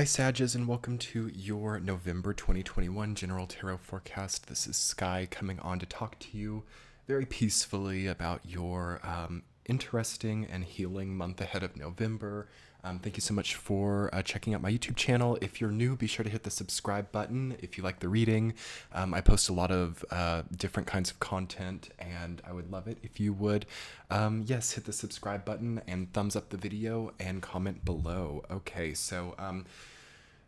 Hi Sages, and welcome to your November 2021 General Tarot Forecast. This is Sky coming on to talk to you very peacefully about your interesting and healing month ahead of November. Thank you so much for checking out my YouTube channel. If you're new, be sure to hit the subscribe button if you like the reading. I post a lot of different kinds of content, and I would love it if you would, yes, hit the subscribe button and thumbs up the video and comment below. Okay, so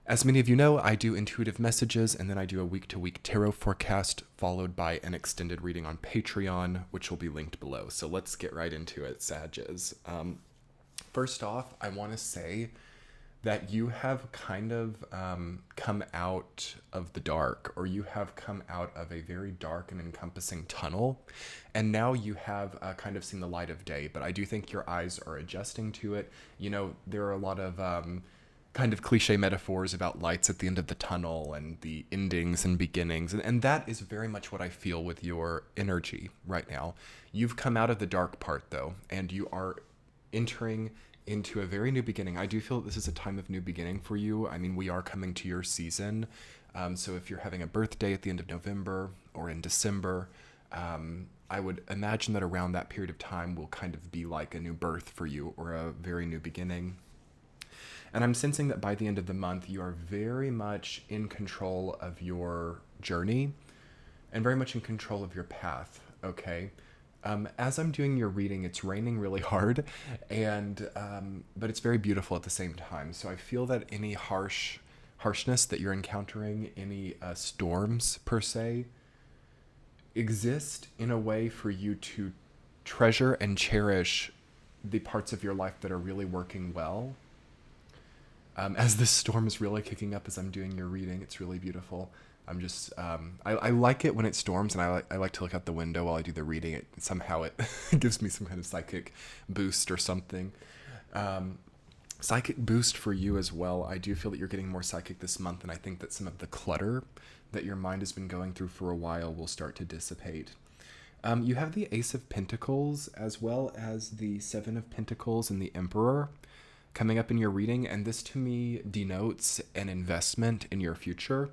as many of you know, I do intuitive messages, and then I do a week-to-week tarot forecast, followed by an extended reading on Patreon, which will be linked below. So let's get right into it, Sages. First off, I want to say that you have kind of come out of the dark, or you have come out of a very dark and encompassing tunnel, and now you have kind of seen the light of day. But I do think your eyes are adjusting to it. You know, there are a lot of kind of cliche metaphors about lights at the end of the tunnel and the endings and beginnings. And that is very much what I feel with your energy right now. You've come out of the dark part, though, and you are entering into a very new beginning. I do feel that this is a time of new beginning for you. I mean, we are coming to your season. So if you're having a birthday at the end of November or in December, I would imagine that around that period of time will kind of be like a new birth for you, or a very new beginning. And I'm sensing that by the end of the month, you are very much in control of your journey and very much in control of your path, okay? As I'm doing your reading, it's raining really hard, and but it's very beautiful at the same time. So I feel that any harshness that you're encountering, any storms per se, exist in a way for you to treasure and cherish the parts of your life that are really working well. As this storm is really kicking up as I'm doing your reading, it's really beautiful. I like it when it storms, and I like to look out the window while I do the reading. It gives me some kind of psychic boost or something. Psychic boost for you as well. I do feel that you're getting more psychic this month, and I think that some of the clutter that your mind has been going through for a while will start to dissipate. You have the Ace of Pentacles as well as the Seven of Pentacles and the Emperor coming up in your reading, and this to me denotes an investment in your future.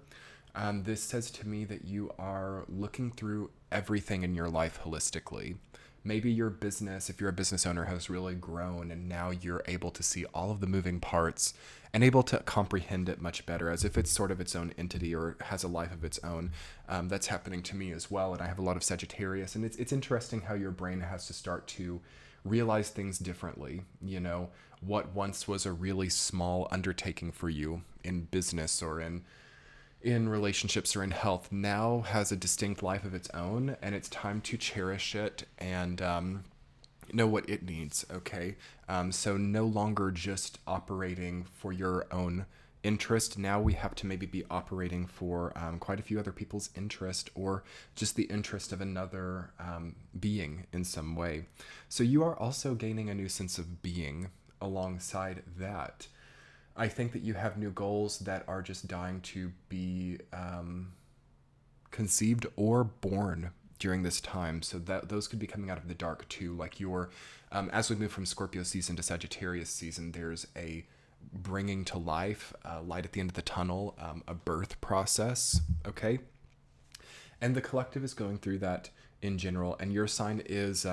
This says to me that you are looking through everything in your life holistically. Maybe your business, if you're a business owner, has really grown, and now you're able to see all of the moving parts and able to comprehend it much better, as if it's sort of its own entity or has a life of its own. That's happening to me as well, and I have a lot of Sagittarius, and it's interesting how your brain has to start to realize things differently. You know, what once was a really small undertaking for you in business or in relationships or in health now has a distinct life of its own, and it's time to cherish it and know what it needs, okay? So no longer just operating for your own interest. Now we have to maybe be operating for quite a few other people's interest, or just the interest of another being in some way. So you are also gaining a new sense of being alongside that. I think that you have new goals that are just dying to be conceived or born during this time. So that those could be coming out of the dark too. Like as we move from Scorpio season to Sagittarius season, there's a bringing to life, light at the end of the tunnel, a birth process, okay? And the collective is going through that in general, and your sign is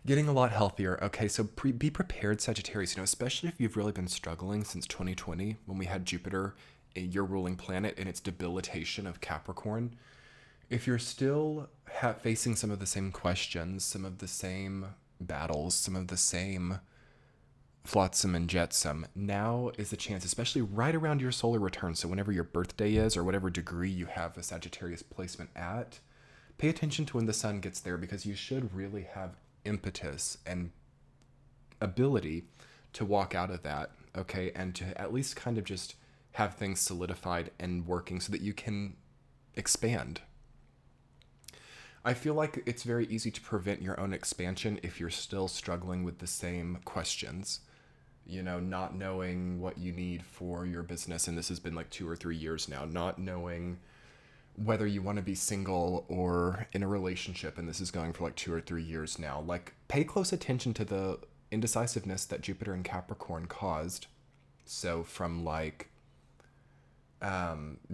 getting a lot healthier, okay? So be prepared, Sagittarius, you know, especially if you've really been struggling since 2020, when we had Jupiter, your ruling planet, in its debilitation of Capricorn. If you're still facing some of the same questions, some of the same battles, some of the same flotsam and jetsam, now is the chance, especially right around your solar return. So whenever your birthday is, or whatever degree you have a Sagittarius placement at, pay attention to when the sun gets there, because you should really have impetus and ability to walk out of that, okay? And to at least kind of just have things solidified and working so that you can expand. I feel like it's very easy to prevent your own expansion if you're still struggling with the same questions. You know, not knowing what you need for your business, and this has been like 2 or 3 years now, not knowing whether you want to be single or in a relationship, and this is going for like 2 or 3 years now. Like, pay close attention to the indecisiveness that Jupiter and Capricorn caused. So from like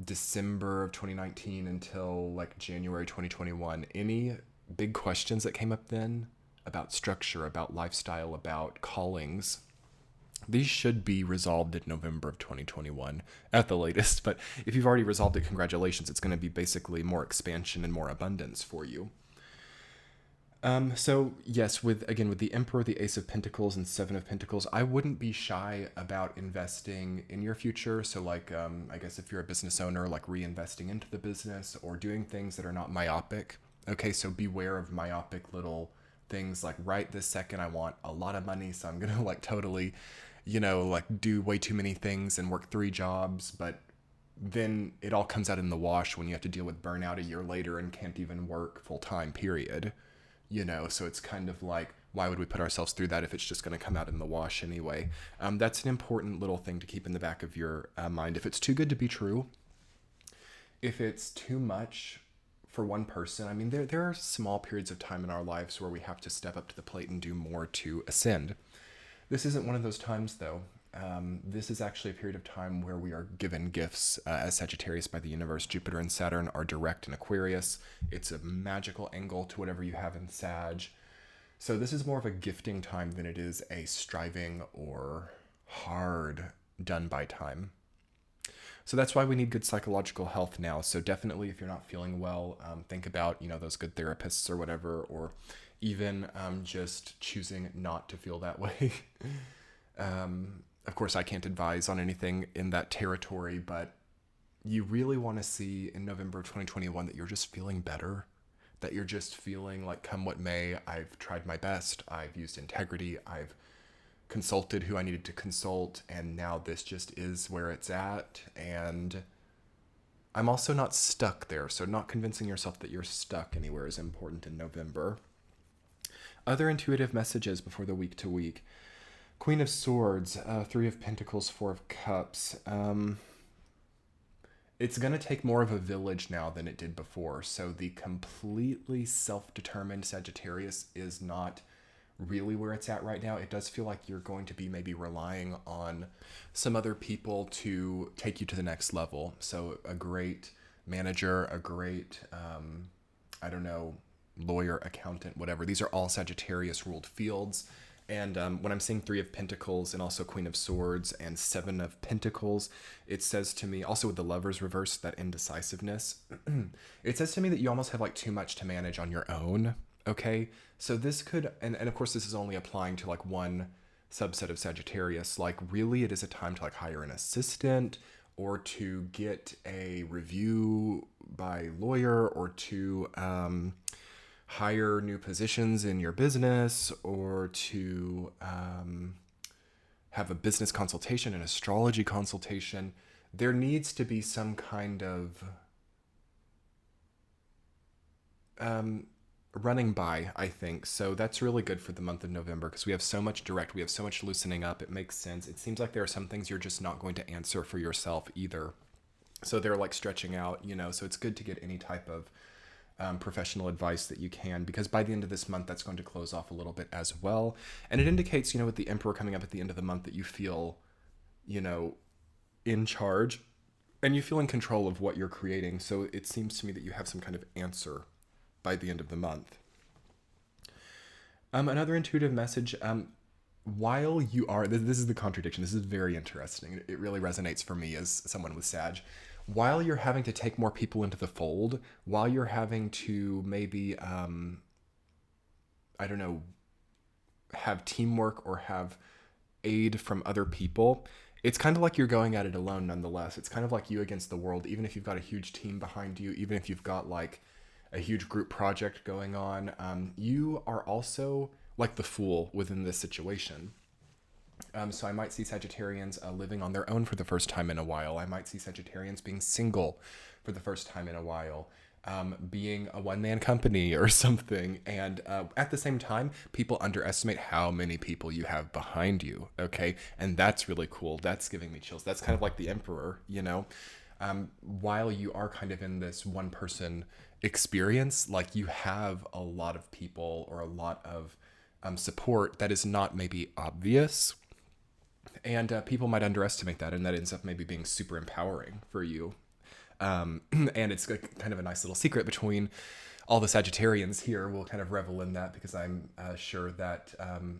December of 2019 until like January 2021, any big questions that came up then about structure, about lifestyle, about callings, these should be resolved in November of 2021 at the latest. But if you've already resolved it, congratulations. It's going to be basically more expansion and more abundance for you. So yes, with the Emperor, the Ace of Pentacles, and Seven of Pentacles, I wouldn't be shy about investing in your future. So like, I guess if you're a business owner, like reinvesting into the business or doing things that are not myopic. Okay, so beware of myopic little things like right this second I want a lot of money, so I'm gonna like totally, like do way too many things and work 3 jobs, but then it all comes out in the wash when you have to deal with burnout a year later and can't even work full time, period. So it's kind of like, why would we put ourselves through that if it's just going to come out in the wash anyway? That's an important little thing to keep in the back of your mind. If it's too good to be true, if it's too much for one person, I mean, there are small periods of time in our lives where we have to step up to the plate and do more to ascend. This isn't one of those times, though. This is actually a period of time where we are given gifts as Sagittarius by the universe. Jupiter and Saturn are direct in Aquarius. It's a magical angle to whatever you have in Sag. So this is more of a gifting time than it is a striving or hard done by time. So that's why we need good psychological health now. So definitely, if you're not feeling well, think about, those good therapists or whatever, or even just choosing not to feel that way. Of course, I can't advise on anything in that territory, but you really want to see in November of 2021 that you're just feeling better, that you're just feeling like, come what may, I've tried my best, I've used integrity, I've consulted who I needed to consult, and now this just is where it's at, and I'm also not stuck there, so not convincing yourself that you're stuck anywhere is important in November. Other intuitive messages before the week to week. Queen of Swords, 3 of Pentacles, 4 of Cups. It's going to take more of a village now than it did before. So the completely self-determined Sagittarius is not really where it's at right now. It does feel like you're going to be maybe relying on some other people to take you to the next level. So a great manager, a great, lawyer, accountant, whatever. These are all Sagittarius ruled fields. And when I'm seeing 3 of Pentacles and also Queen of Swords and 7 of Pentacles, it says to me, also with the Lovers reverse, that indecisiveness, it says to me that you almost have like too much to manage on your own. Okay, so this could, and of course this is only applying to like one subset of Sagittarius, like really it is a time to like hire an assistant or to get a review by lawyer or to hire new positions in your business or to have a business consultation, an astrology consultation. There needs to be some kind of running by, I think. So that's really good for the month of November because we have so much direct, we have so much loosening up. It makes sense. It seems like there are some things you're just not going to answer for yourself either. So they're like stretching out, so it's good to get any type of professional advice that you can, because by the end of this month, that's going to close off a little bit as well. And it indicates, with the Emperor coming up at the end of the month, that you feel, in charge and you feel in control of what you're creating. So it seems to me that you have some kind of answer by the end of the month. Another intuitive message, while you are, this is the contradiction. This is very interesting. It really resonates for me as someone with Sag. While you're having to take more people into the fold, while you're having to maybe, have teamwork or have aid from other people, it's kind of like you're going at it alone nonetheless. It's kind of like you against the world, even if you've got a huge team behind you, even if you've got like a huge group project going on, you are also like the fool within this situation. So I might see Sagittarians living on their own for the first time in a while. I might see Sagittarians being single for the first time in a while, being a one-man company or something. And at the same time, people underestimate how many people you have behind you, okay? And that's really cool. That's giving me chills. That's kind of like the Emperor, while you are kind of in this one-person experience, like you have a lot of people or a lot of support that is not maybe obvious. And people might underestimate that, and that ends up maybe being super empowering for you. And it's kind of a nice little secret between all the Sagittarians here. We'll kind of revel in that because I'm sure that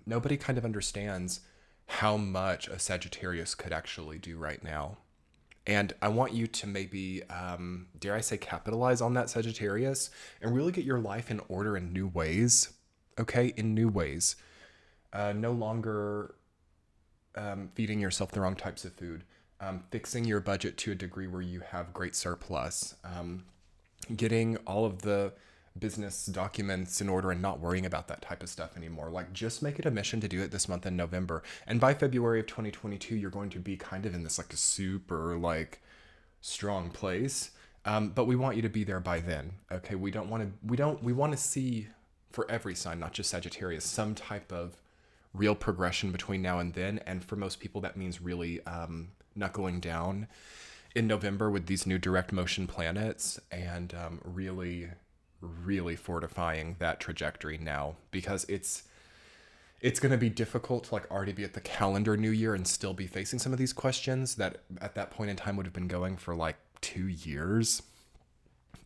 nobody kind of understands how much a Sagittarius could actually do right now. And I want you to maybe, dare I say, capitalize on that Sagittarius and really get your life in order in new ways. Okay, in new ways. No longer feeding yourself the wrong types of food. Fixing your budget to a degree where you have great surplus. Getting all of the business documents in order and not worrying about that type of stuff anymore. Like, just make it a mission to do it this month in November. And by February of 2022, you're going to be kind of in this like a super like strong place. But we want you to be there by then. Okay. We want to see for every sign, not just Sagittarius, some type of real progression between now and then. And for most people, that means really knuckling down in November with these new direct motion planets and really fortifying that trajectory now, because it's going to be difficult to like already be at the calendar new year and still be facing some of these questions that at that point in time would have been going for like 2 years.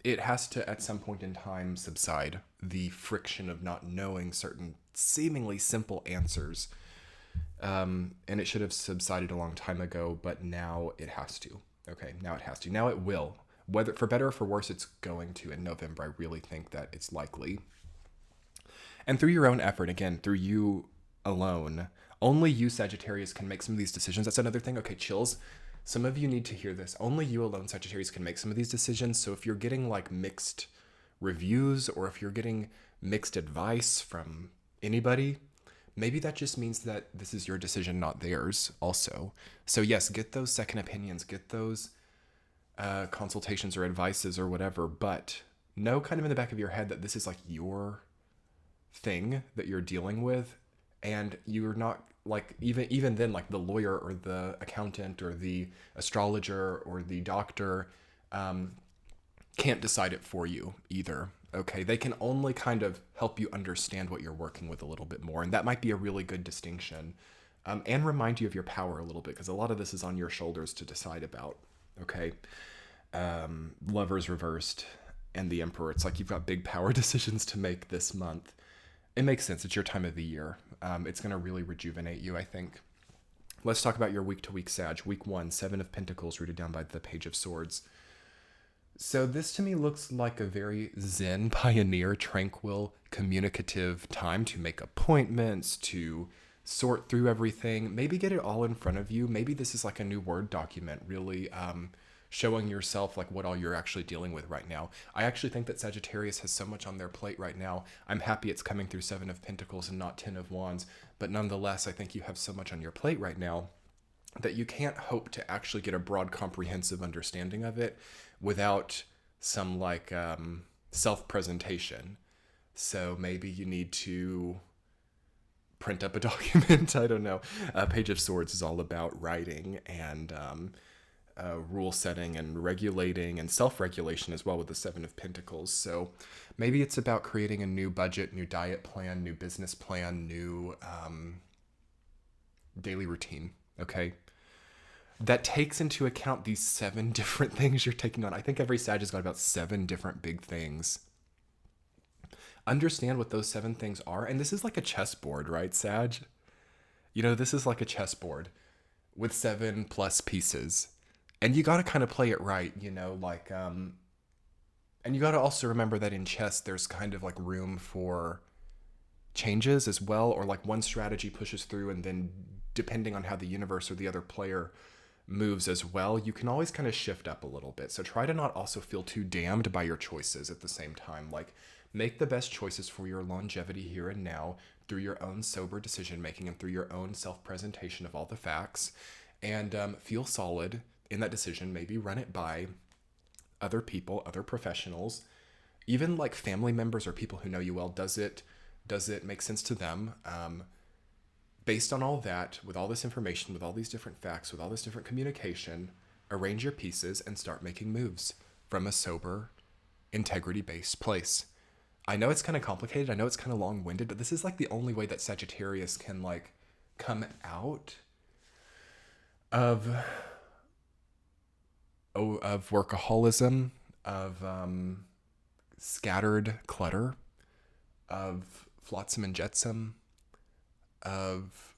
It has to at some point in time subside, the friction of not knowing certain seemingly simple answers. And it should have subsided a long time ago, but now it has to. Okay, now it has to. Now it will. Whether for better or for worse, it's going to in November. I really think that it's likely. And through your own effort, again, through you alone, only you, Sagittarius, can make some of these decisions. That's another thing. Okay, chills. Some of you need to hear this. Only you alone, Sagittarius, can make some of these decisions. So if you're getting like mixed reviews or if you're getting mixed advice from anybody, maybe that just means that this is your decision, not theirs also. So yes, get those second opinions, get those consultations or advices or whatever, but know kind of in the back of your head that this is like your thing that you're dealing with, and you're not like, even then, like the lawyer or the accountant or the astrologer or the doctor can't decide it for you either. Okay, they can only kind of help you understand what you're working with a little bit more, and that might be a really good distinction, and remind you of your power a little bit, because a lot of this is on your shoulders to decide about. Okay, Lovers reversed and the Emperor. It's like you've got big power decisions to make this month. It makes sense. It's your time of the year. It's going to really rejuvenate you, I think. Let's talk about your week-to-week Sag. Week 1, 7 of Pentacles, rooted down by the Page of Swords. So this to me looks like a very zen, pioneer, tranquil, communicative time to make appointments, to sort through everything, maybe get it all in front of you. Maybe this is like a new Word document, really showing yourself like what all you're actually dealing with right now. I actually think that Sagittarius has so much on their plate right now. I'm happy it's coming through 7 of Pentacles and not 10 of Wands, but nonetheless, I think you have so much on your plate right now that you can't hope to actually get a broad, comprehensive understanding of it without some like self-presentation. So maybe you need to print up a document. I don't know. Page of Swords is all about writing and rule setting and regulating and self-regulation as well with the 7 of Pentacles. So maybe it's about creating a new budget, new diet plan, new business plan, new daily routine. Okay, that takes into account these 7 different things you're taking on. I think every Sag has got about 7 different big things. Understand what those 7 things are. And this is like a chessboard, right, Sag? You know, this is like a chessboard with 7 plus pieces. And you got to kind of play it right, you know, like, and you got to also remember that in chess, there's kind of like room for changes as well, or like one strategy pushes through and then depending on how the universe or the other player moves as well, you can always kind of shift up a little bit. So try to not also feel too damned by your choices at the same time. Like, make the best choices for your longevity here and now through your own sober decision making and through your own self-presentation of all the facts, and feel solid in that decision. Maybe run it by other people, other professionals, even like family members or people who know you well. Does it make sense to them? Based on all that, with all this information, with all these different facts, with all this different communication, arrange your pieces and start making moves from a sober, integrity-based place. I know it's kind of complicated. I know it's kind of long-winded, but this is like the only way that Sagittarius can like come out of of workaholism, of scattered clutter, of flotsam and jetsam, of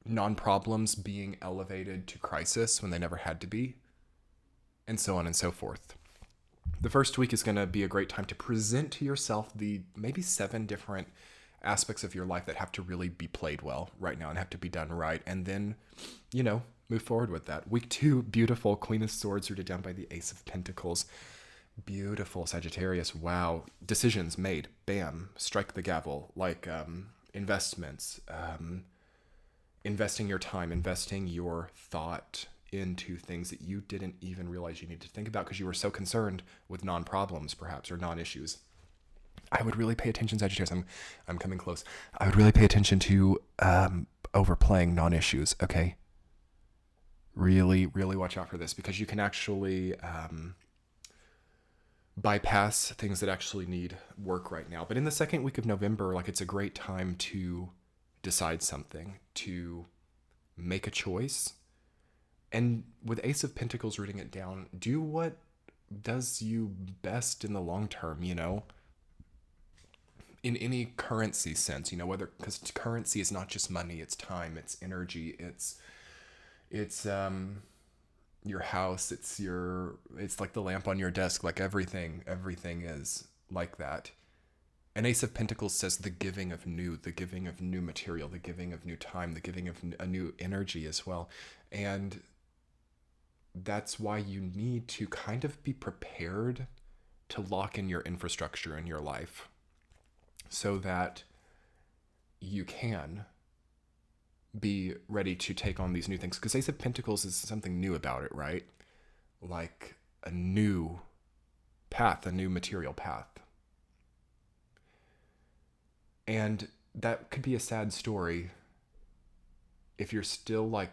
non-problems being elevated to crisis when they never had to be, and so on and so forth. The first week is going to be a great time to present to yourself the maybe 7 different aspects of your life that have to really be played well right now and have to be done right. And then, move forward with that. Week 2, beautiful Queen of Swords rooted down by the Ace of Pentacles. Beautiful Sagittarius. Wow. Decisions made. Bam. Strike the gavel. Like investments. Investing your time, investing your thought into things that you didn't even realize you needed to think about because you were so concerned with non-problems, perhaps, or non-issues. I would really pay attention, Sagittarius. I'm coming close. I would really pay attention to overplaying non-issues, okay? Really, really watch out for this because you can actually bypass things that actually need work right now. But in the second week of November, like, it's a great time to decide something, to make a choice. And with Ace of Pentacles rooting it down, do what does you best in the long term, in any currency sense, whether, because currency is not just money, it's time, it's energy, it's your house, it's like the lamp on your desk, like everything is like that. An Ace of Pentacles says the giving of new material, the giving of new time, the giving of a new energy as well. And that's why you need to kind of be prepared to lock in your infrastructure in your life so that you can be ready to take on these new things. Because Ace of Pentacles is something new about it, right? Like a new path, a new material path. And that could be a sad story if you're still like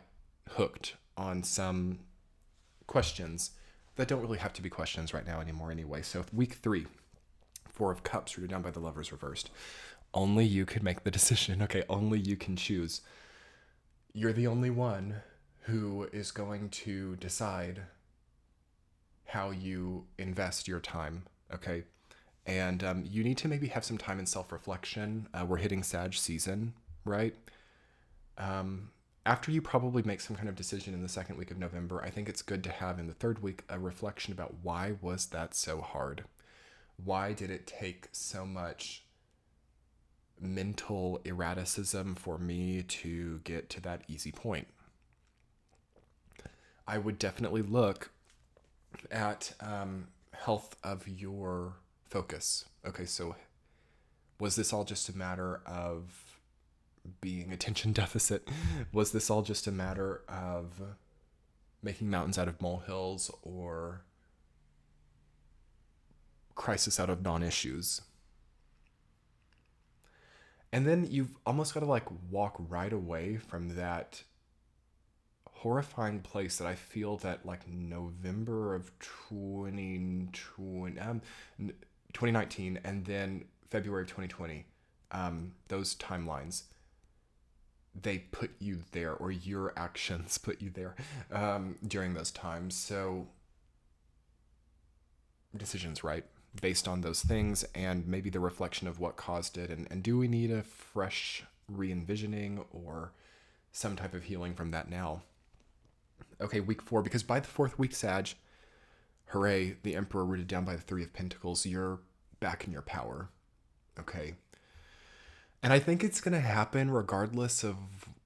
hooked on some questions that don't really have to be questions right now anymore anyway. So week 3, 4 of Cups rooted down by the Lovers reversed. Only you can make the decision. Okay, only you can choose. You're the only one who is going to decide how you invest your time, okay? And you need to maybe have some time in self-reflection. We're hitting Sag season, right? After you probably make some kind of decision in the second week of November, I think it's good to have in the third week a reflection about why was that so hard? Why did it take so much mental erraticism for me to get to that easy point? I would definitely look at health of your focus. Okay, so was this all just a matter of being attention deficit? Was this all just a matter of making mountains out of molehills or crisis out of non-issues? And then you've almost got to like walk right away from that horrifying place that I feel that like November of 2019 and then February of 2020, those timelines, they put you there, or your actions put you there during those times. So decisions, right? Based on those things and maybe the reflection of what caused it. And do we need a fresh re-envisioning or some type of healing from that now? Okay, week 4, because by the 4th week, Sag, hooray, the Emperor rooted down by the 3 of Pentacles, you're back in your power, okay? And I think it's going to happen regardless of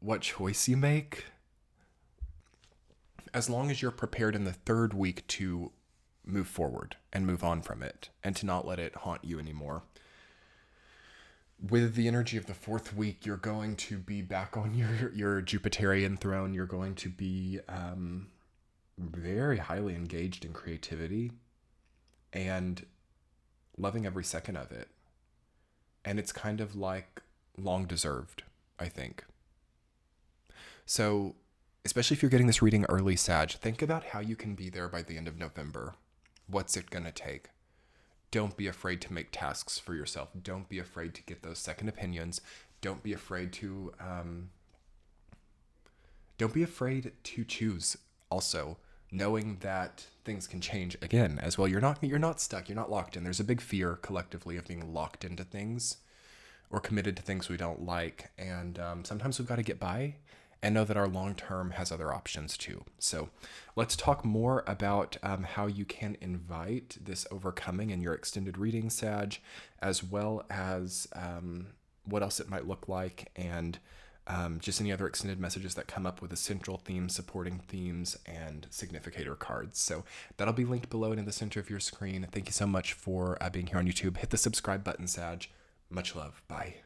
what choice you make, as long as you're prepared in the 3rd week to move forward and move on from it and to not let it haunt you anymore. With the energy of the 4th week, you're going to be back on your Jupiterian throne. You're going to be very highly engaged in creativity and loving every second of it. And it's kind of like long deserved, I think. So, especially if you're getting this reading early, Sag, think about how you can be there by the end of November. What's it going to take? Don't be afraid to make tasks for yourself. Don't be afraid to get those second opinions. Don't be afraid to don't be afraid to choose. Also, knowing that things can change again as well. You're not stuck. You're not locked in. There's a big fear collectively of being locked into things or committed to things we don't like. And sometimes we've got to get by and know that our long term has other options too. So let's talk more about how you can invite this overcoming in your extended reading, Sag, as well as what else it might look like, and just any other extended messages that come up with essential themes, supporting themes, and significator cards. So that'll be linked below and in the center of your screen. Thank you so much for being here on YouTube. Hit the subscribe button, Sag. Much love. Bye.